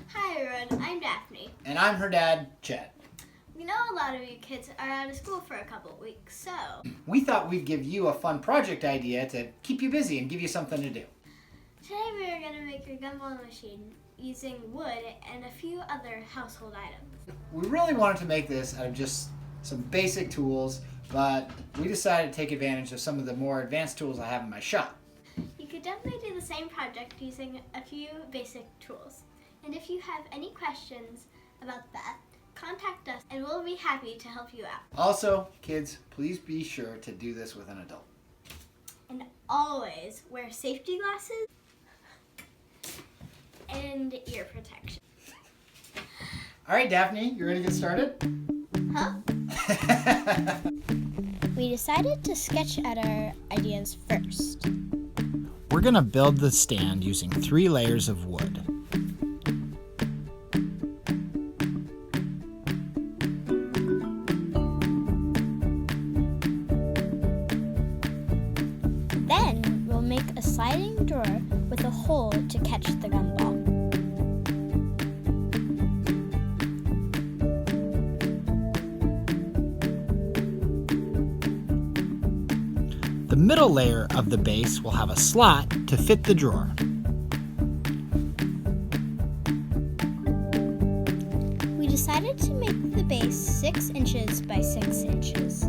Hi everyone, I'm Daphne. And I'm her dad, Chad. We know a lot of you kids are out of school for a couple of weeks, so We thought we'd give you a fun project idea to keep you busy and give you something to do. today we are going to make a gumball machine using wood and a few other household items. We really wanted to make this out of just some basic tools, but we decided to take advantage of some of the more advanced tools I have in my shop. You could definitely do the same project using a few basic tools. And if you have any questions about that, contact us and we'll be happy to help you out. Also, kids, please be sure to do this with an adult. And always wear safety glasses and ear protection. All right, Daphne, you ready to get started? Huh? We decided to sketch out our ideas first. We're going to build the stand using 3 layers of wood. Then we'll make a sliding door with a hole to catch the gumball. The middle layer of the base will have a slot to fit the drawer. We decided to make the base 6 inches by 6 inches.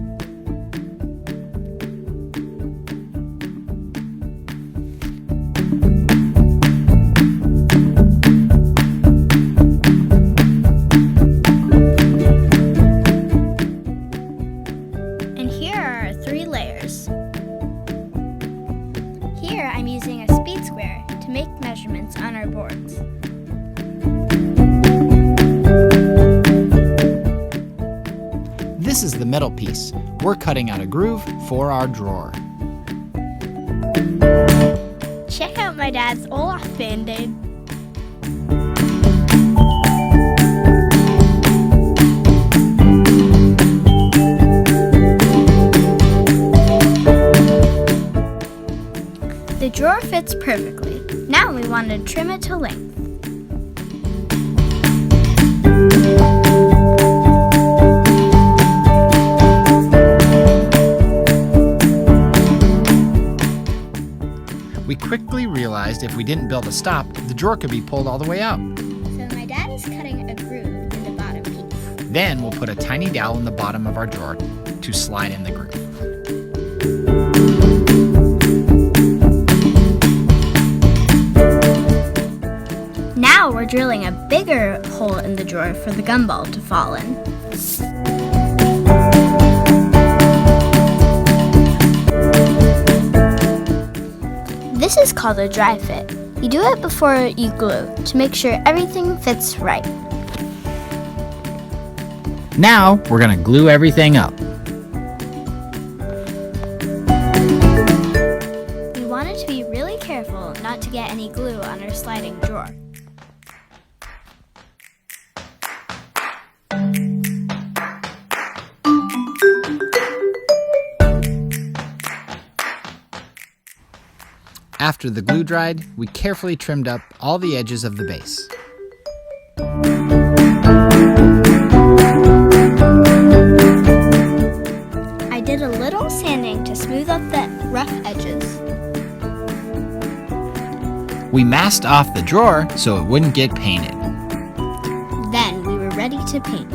And here are our 3 layers. Here I'm using a speed square to make measurements on our boards. This is the middle piece. We're cutting out a groove for our drawer. Check out my dad's Olaf Band-Aid. The drawer fits perfectly. Now we want to trim it to length. We quickly realized if we didn't build a stop, the drawer could be pulled all the way out. So my dad is cutting a groove in the bottom piece. Then we'll put a tiny dowel in the bottom of our drawer to slide in the groove. Now we're drilling a bigger hole in the drawer for the gumball to fall in. This is called a dry fit. You do it before you glue to make sure everything fits right. Now we're going to glue everything up. We wanted to be really careful not to get any glue on our sliding drawer. After the glue dried, we carefully trimmed up all the edges of the base. I did a little sanding to smooth up the rough edges. We masked off the drawer so it wouldn't get painted. Then we were ready to paint.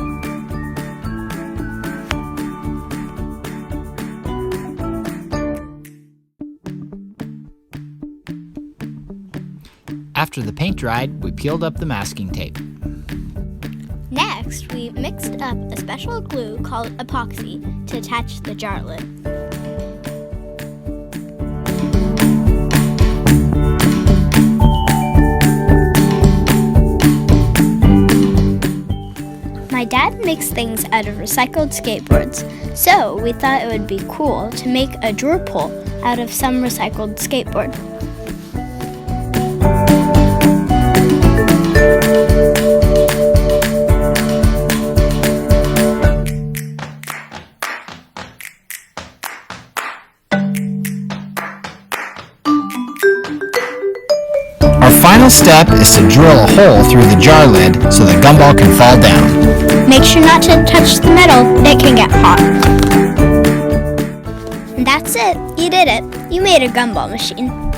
After the paint dried, we peeled up the masking tape. Next, we mixed up a special glue called epoxy to attach the jar lid. My dad makes things out of recycled skateboards, so we thought it would be cool to make a drawer pull out of some recycled skateboard. final step is to drill a hole through the jar lid so the gumball can fall down. Make sure not to touch the metal, it can get hot. And that's it. You did it. You made a gumball machine.